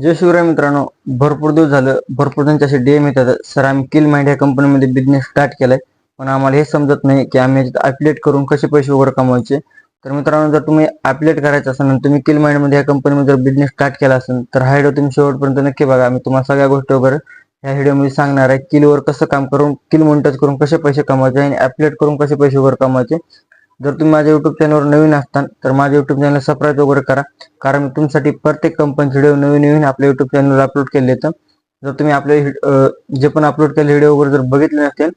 जय शिवराय मित्रांनो. भरपूर दिवस झालं, भरपूर त्यांचे असे डीएम येतात, सर आम्ही किल माइंड या कंपनीमध्ये बिझनेस स्टार्ट केलाय, पण आम्हाला हे समजत नाही की आम्ही ॲफिलिएट करून कसे पैसे वगैरे कमवायचे. तर मित्रांनो, जर तुम्ही ॲफिलिएट करायचं असेल आणि तुम्ही किल माइंडमध्ये या कंपनीमध्ये जर बिझनेस स्टार्ट केला असेल तर हा व्हिडिओ तुम्ही शेवटपर्यंत नक्की बघा. मी तुम्हाला सगळ्या गोष्टी वगैरे ह्या व्हिडिओमध्ये सांगणार आहे. किलवर कसं काम करून, किल मॉनिटाईज करून कसे पैसे कमवायचे आणि ॲफिलिएट करून कसे पैसे वगैरे कमवायचे. जर तुम्ही माझ्या युट्यूब चॅनलवर नवीन असताल तर माझ्या युट्यूब चॅनल सबस्क्राईब वगैरे करा, कारण मी तुमच्यासाठी प्रत्येक कंपनीचे व्हिडिओ नवीन नवीन आपल्या युट्यूब चॅनलवर अपलोड केले आहेत. जर तुम्ही आपले जे पण अपलोड केलेले व्हिडिओ वगैरे जर बघितले नसतील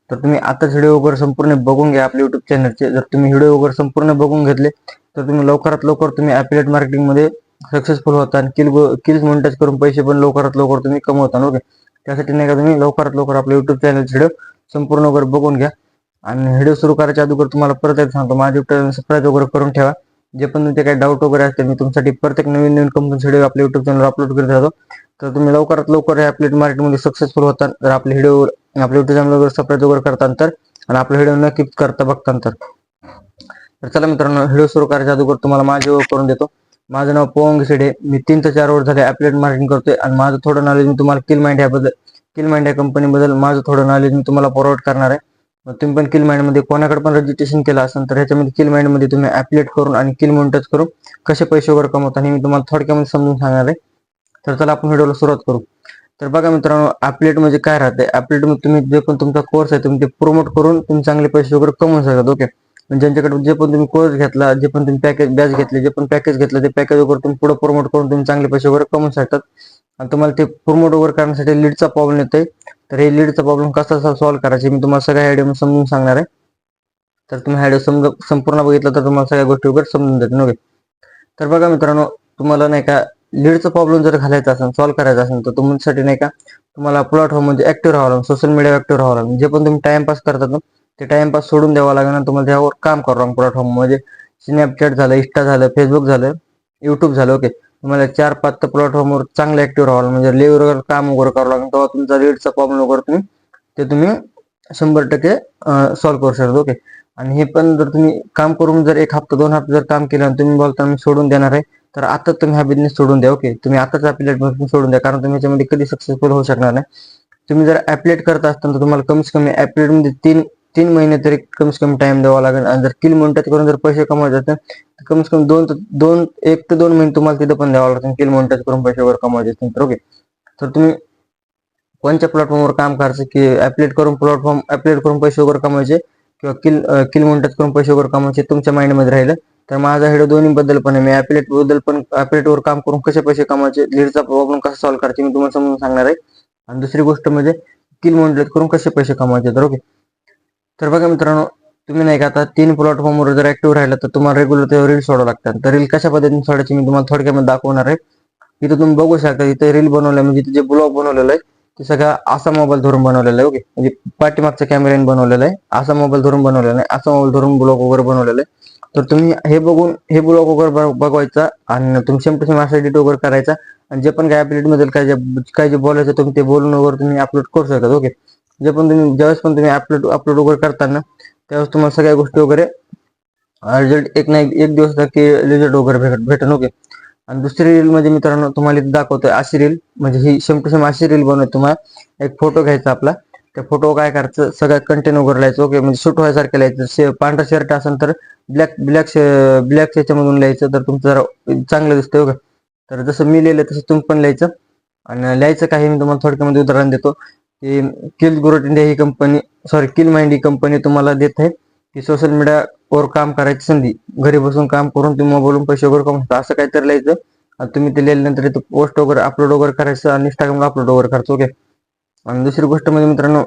तर तुम्ही आताच व्हिडिओ वगैरे संपूर्ण बघून घ्या आपल्या युट्यूब चॅनलचे. जर तुम्ही व्हिडिओ वगैरे संपूर्ण बघून घेतले तर तुम्ही लवकरात लवकर तुम्ही ॲफिलिएट मार्केटिंगमध्ये सक्सेसफुल होता आणि किल्स मॉनिटाईज करून पैसे पण लवकरात लवकर तुम्ही कमवता. ओके, त्यासाठी नाही का तुम्ही लवकरात लवकर आपल्या युट्यूब चॅनलचे व्हिडिओ संपूर्ण वगैरे बघून घ्या. आणि व्हिडिओ सुरू करायच्या अगोदर तुम्हाला परत एक सांगतो, माझ्या युट्यूब चॅनल सबस्क्राईब वगैरे करून ठेवा. जे पण तुमचे काही डाऊट वगैरे असतील मी तुमच्यासाठी प्रत्येक नवीन नवीन कंपनीचे व्हिडिओ आपल्या युट्यूब चॅनलवर अपलोड करत राहतो. तर तुम्ही लवकरात लवकर ॲफिलिएट मार्केटमध्ये सक्सेसफुल होता जर आपले व्हिडिओ आपल्या युट्यूब चॅनल वगैरे सबस्क्राईब वगैरे करता तर, आणि आपले व्हिडिओ नक्की करता बघता तर चला मित्रांनो, व्हिडिओ सुरू करायच्या अगोदर तुम्हाला माझी ओळख करून देतो. माझं नाव पवन गिसेडे. मी 3 ते 4 वर्ष झाले ॲफिलिएट मार्केटिंग करतोय आणि माझं थोडं नॉलेज मी तुम्हाला किल माइंड या कंपनीबद्दल माझं थोडं नॉलेज मी तुम्हाला फॉरवर्ड करणार आहे. मग तुम्ही पण किल माइंडमध्ये कोणाकडे पण रजिस्ट्रेशन केलं असेल तर ह्याच्यामध्ये किल माइंडमध्ये तुम्ही ॲफिलिएट करून आणि किल मॉनिटाईज करून कसे पैसे वगैरे कमवता हे मी तुम्हाला थोडक्यामध्ये समजून सांगणार आहे. तर चला आपण व्हिडिओला सुरुवात करू. तर बघा मित्रांनो, ॲफिलिएट म्हणजे काय राहते. ॲफिलिएट तुम्ही जे पण तुमचा कोर्स आहे तुम्ही ते प्रमोट करून तुम्ही चांगले पैसे वगैरे कमवू शकता. ओके, ज्यांच्याकडे जे पण तुम्ही कोर्स घेतला, जे पण तुम्ही बॅच घेतले, जे पण पॅकेज घेतलं ते पॅकेज वगैरे तुम्ही पुढे प्रमोट करून तुम्ही चांगले पैसे वगैरे कमवू शकतात. आणि तुम्हाला ते प्रमोट वगैरे करण्यासाठी लीडचा प्रॉब्लेम येतोय. तर हे लीडचा प्रॉब्लेम कसा सॉल्व्ह करायचा मी तुम्हाला सगळ्या व्हिडिओ समजून सांगणार आहे. तर तुम्ही व्हिडिओ संपूर्ण बघितलं तर तुम्हाला सगळ्या गोष्टी वगैरे समजून जातील. ओके, तर बघा मित्रांनो, तुम्हाला नाही का लीडचा प्रॉब्लेम जर घालायचा असेल, सॉल्व्ह करायचा असेल तर तुमच्यासाठी नाही का तुम्हाला प्लॅटफॉर्म म्हणजे ऍक्टिव्ह राहावं लागेल, सोशल मीडिया ऍक्टिव्ह राहावं लागेल. जे पण तुम्ही टाइमपास करतात ना ते टाइमपास सोडून द्यावा लागेल आणि तुम्हाला त्यावर काम करावं लागेल. प्लॅटफॉर्म म्हणजे स्नॅपचॅट झालं, इंस्टा झालं, फेसबुक झालं, युट्यूब झालं. ओके, तुम्हाला 4-5 प्लॅटफॉर्मवर चांगलं ऍक्टिव्ह राहावं लागेल, म्हणजे लेवलवर काम वगैरे करावं लागेल. तेव्हा तुमचा लीडचा प्रॉब्लेम वगैरे तुम्ही 100% सॉल्व्ह करू शकता. ओके, आणि हे पण जर तुम्ही काम करून जर 1 हप्ता 2 हप्ते जर काम केलं आणि तुम्ही बोलता मी सोडून देणार आहे तर आता तुम्ही हा बिझनेस सोडून द्या. ओके, तुम्ही आताच ॲफिलिएट सोडून द्या, कारण तुम्ही याच्यामध्ये कधी सक्सेसफुल होऊ शकणार नाही. तुम्ही जर ॲफिलिएट करत असताना तर तुम्हाला कमीत कमी ॲफिलिएटमध्ये 3 महिने तरी कमीत कमी टाइम द्यावा लागेल. आणि जर किल मॉनिटाईज करून जर पैसे कमवायचे असेल तर कमीत कमी 1 ते 2 महिने तुम्हाला तिथे पण द्यावं लागेल किल मॉनिटाईज करून पैसे वगैरे कमवायचे असेल तर. ओके, तर तुम्ही कोणत्या प्लॅटफॉर्मवर काम करायचं की ॲफिलिएट करून ॲफिलिएट करून पैसे वगैरे कमवायचे किंवा किल मॉनिटाईज करून पैसे वगैरे कमवायचे तुमच्या माइंडमध्ये राहिलं तर माझा व्हिडिओ दोन्ही बद्दल पण आहे. मी ॲफिलिएट बद्दल पण ॲफिलिएटवर काम करून कसे पैसे कमवायचे, लीडचा प्रॉब्लेम कसा सॉल्व्ह करायचे मी तुम्हाला समजून सांगणार आहे. आणि दुसरी गोष्ट म्हणजे किल मॉनिटाईज करून कसे पैसे कमवायचे. तर ओके, तर बघा मित्रांनो, तुम्ही नाही का आता 3 प्लॅटफॉर्मवर जर ऍक्टिव्ह राहिला तर तुम्हाला रेग्युलर ते रील सोडावं लागतात. तर रील कशा पद्धतीने सोडायची मी तुम्हाला थोडक्यामध्ये दाखवणार आहे. इथं तुम्ही बघू शकता, इथे रील बनवलं म्हणजे जे ब्लॉग बनवलेलं आहे ते सगळं असा मोबाईल धरून बनवलेला आहे. ओके, म्हणजे पाठीमागच्या कॅमेऱ्याने बनवलेला आहे, असा मोबाईल धरून बनवलेला आहे, असा मोबाईल धरून ब्लॉग वगैरे बनवलेला आहे. तर तुम्ही हे बघून हे ब्लॉग वगैरे बघवायचा आणि तुम्ही सेम टू सेम असा एडिट वगैरे करायचा आणि जे पण काय ॲफिलिएट मध्ये काय जे बोलायचं तुम्ही ते बोलून वगैरे तुम्ही अपलोड करू शकता. ओके, जे पण तुम्ही ज्यावेळेस पण तुम्ही अपलोड वगैरे करताना त्यावेळेस तुम्हाला सगळ्या गोष्टी वगैरे रिझल्ट एक नाही एक दिवस नक्की रिझल्ट वगैरे भेटेल. ओके, आणि दुसरी रील म्हणजे मित्रांनो तुम्हाला इथे दाखवतोय अशी रील, म्हणजे ही सेम टू सेम अशी रील बनवत. तुम्हाला एक फोटो घ्यायचा आपला, त्या फोटो काय करायचं सगळं कंटेंट वगैरे लिहायचं. ओके, म्हणजे शूट व्हायसारखं लिहायचं. पांढरा शर्ट असेल तर ब्लॅक ब्लॅक ब्लॅक याच्यामधून लिहायचं तर तुमचं जरा चांगलं दिसतंय. ओके, तर जसं मी लिहिलं तसं तुम्ही पण लिहायचं. आणि लिहायचं काही मी तुम्हाला थोडक्यामध्ये उदाहरण देतो की किल ग्रोथ इंडिया ही कंपनी किल माइंड ही कंपनी तुम्हाला देत आहे की सोशल मीडियावर काम करायची संधी, घरी बसून काम करून तुम्ही मोबाईलवरून पैसे वगैरे कमवू शकता असं काहीतरी लिहायचं. आणि तुम्ही ते लिहिल्यानंतर इथं पोस्ट वगैरे अपलोड वगैरे करायचं आणि इंस्टाग्रामला अपलोड वगैरे करायचं. ओके, आणि दुसरी गोष्ट म्हणजे मित्रांनो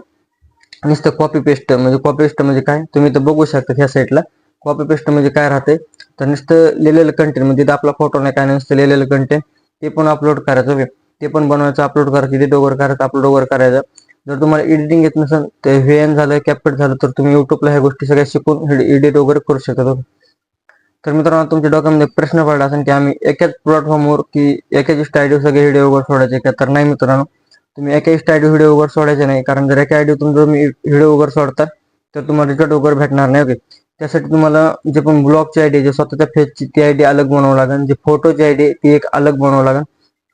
नुसतं कॉपी पेस्ट म्हणजे काय तुम्ही इथं बघू शकता ह्या साईडला. कॉपी पेस्ट म्हणजे काय राहते तर नुसतं लिहिलेलं कंटेंट म्हणजे इथं आपला फोटो नाही काय नुसतं लिहिलेलं कंटेंट ते पण अपलोड करायचं. ओके, ते पण बनवायचं, अपलोड करायचं, एडिट वगैरे करायचं, अपलोड वगैरे करायचं. जर तुम्हाला एडिटिंग येत नसेल ते व्हीएन झालं, कॅपकट झालं तर तुम्ही युट्यूबला ह्या गोष्टी सगळ्या शिकून एडिट वगैरे करू शकता. तर मित्रांनो तुमच्या डोक्यामध्ये प्रश्न पडला असेल की आम्ही एकाच प्लॅटफॉर्मवर की एकाच स्टाईलवर सगळे व्हिडिओ वगैरे सोडायचे का, तर नाही मित्रांनो, तुम्ही एकाच स्टाईलवर व्हिडिओ वगैरे सोडायचे नाही. कारण जर एका आयडी तुम्ही व्हिडिओ वगैरे सोडतात तर तुम्हाला रिझल्ट वगैरे भेटणार नाही. ओके, त्यासाठी तुम्हाला जे पण ब्लॉगची आयडी जे स्वतःच्या फेसची ती आयडी अलग बनवावं लागेल, जे फोटोची आयडी ती एक अलग बनवावं लागेल.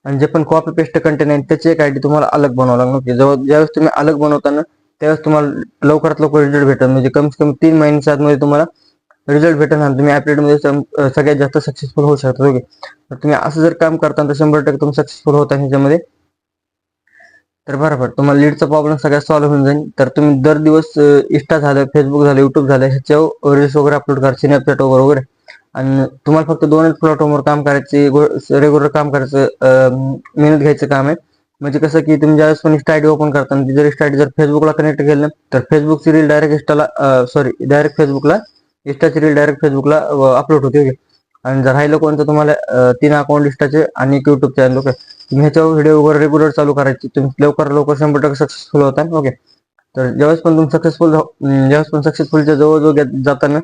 आणि जे पण कॉपी पेस्ट कंटेंट आहे त्याची एक आयडी तुम्हाला अलग बनवावं लागणार. ओके, ज्यावेळेस तुम्ही अलग बनवताना त्यावेळेस तुम्हाला लवकरात लवकर रिझल्ट भेटेल. म्हणजे कमीत कमी 3 महिन्याच्या आतमध्ये तुम्हाला रिझल्ट भेटेल आणि तुम्ही ॲफिलिएटमध्ये सगळ्यात जास्त सक्सेसफुल होऊ शकता. ओके, तर तुम्ही असं जर काम करता तर 100% तुम्ही सक्सेसफुल होता ह्याच्यामध्ये. तर बरोबर तुम्हाला लीडचा प्रॉब्लेम सगळ्यात सॉल्व्ह होऊन जाईल. तर तुम्ही दर दिवस इंस्टा झालं, फेसबुक झालं, युट्यूब झालं ह्याच्यावर रील्स वगैरे अपलोड करा, स्नॅपचॅट वगैरे. आणि तुम्हाला फक्त 2च प्लॅटफॉर्मवर काम करायचे, रेग्युलर काम करायचं, मेहनत घ्यायचं काम आहे. म्हणजे कसं की तुम्ही ज्यावेळेस पण इंस्टा आयडी ओपन करता ती जर इंस्टा आयडी जर फेसबुकला कनेक्ट केलं तर फेसबुकची रील डायरेक्ट डायरेक्ट फेसबुकला, इंस्टाची रील डायरेक्ट फेसबुकला अपलोड होते. ओके, आणि जर राहिलं कोणतं तुम्हाला 3 अकाउंट इंस्टाचे आणि एक युट्यूब चॅनल. ओके, तुम्ही ह्याच्यावर व्हिडिओ वगैरे रेग्युलर चालू करायचे, तुम्ही लवकर 100% सक्सेसफुल होता. ओके, तर ज्यावेळेस पण तुम्ही सक्सेसफुलच्या जवळ जाताना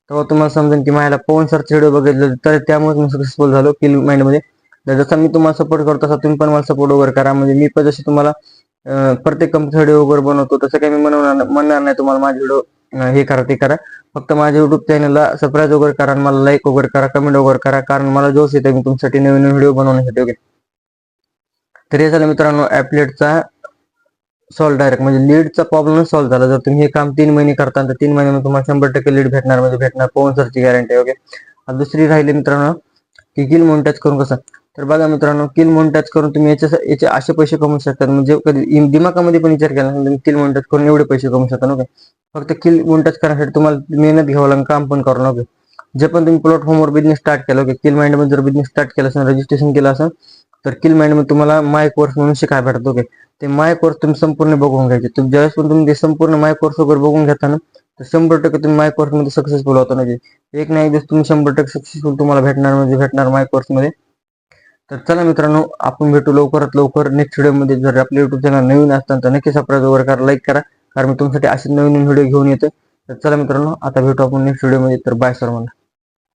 तेव्हा तुम्हाला समजेल की माझ्याला पवन सरचे व्हिडिओ बघितले तर त्यामुळे मी सक्सेसफुल झालो किल माइंडमध्ये. तर जसं मी तुम्हाला सपोर्ट करतो तसा तुम्ही पण मला सपोर्ट वगैरे करा. म्हणजे मी पण जशी तुम्हाला प्रत्येक कंपनी व्हिडिओ वगैरे बनवतो तसं काही मी म्हणणार नाही तुम्हाला माझे व्हिडिओ हे करा ते करा. फक्त माझ्या युट्यूब चॅनलला सबस्क्राईब वगैरे करा, मला लाईक वगैरे करा, कमेंट वगैरे करा, कारण मला जोश येते मी तुमच्यासाठी नवीन व्हिडिओ बनवण्यासाठी. ओके, तर हे झालं मित्रांनो ॲफिलिएटचा सॉल्व डायरेक्ट, म्हणजे लीडचा प्रॉब्लेम सॉल्व्ह झाला. जर तुम्ही हे काम 3 महिने करता तर 3 महिन्यामध्ये तुम्हाला 100% लीड भेटणार, म्हणजे भेटणार, पवन सरची गॅरंटी. ओके, आता दुसरी राहिली मित्रांनो की किल मोनिटाईज करून कसं. तर बघा मित्रांनो, किल मोनिटाईज करून तुम्ही याचे असे पैसे कमवू शकता, म्हणजे कधी दिमागामध्ये पण विचार केला तुम्ही किल मोनिटाईज करून एवढे पैसे कमवू शकता. ओके, फक्त किल मोनिटाईज करण्यासाठी तुम्हाला मेहनत घ्यावं लागेल, काम पण करून. ओके, जे पण तुम्ही प्लॅटफॉर्मवर बिझनेस स्टार्ट केला, ओके, किल माइंडमध्ये जर बिझनेस स्टार्ट केला असेल, रजिस्ट्रेशन केलं असेल तर किल माइंडमध्ये तुम्हाला माय कोर्स म्हणून शिकायला भेटतो. ओके, ते माय कोर्स तुम्ही संपूर्ण बघून घ्यायचे. तुम्ही ज्यावेळेस पण तुम्ही ते संपूर्ण माय कोर्स वगैरे बघून घेता ना तर 100% तुम्ही माय कोर्स मध्ये सक्सेसफुल होता. म्हणजे एक ना एक दिवस तुम्ही 100% सक्सेसफुल तुम्हाला भेटणार, म्हणजे भेटणार माय कोर्स मध्ये. तर चला मित्रांनो, आपण भेटू लवकरात लवकर नेक्स्ट व्हिडिओमध्ये. जर आपल्या युट्यूब चॅनल नवीन असताना तर नक्की सबस्क्राईब वगैरे करा, लाईक करा, कारण मी तुमच्यासाठी असे नवीन व्हिडिओ घेऊन येतो. तर चला मित्रांनो, आता भेटू आपण नेक्स्ट व्हिडिओमध्ये. तर बाय सर्वांना.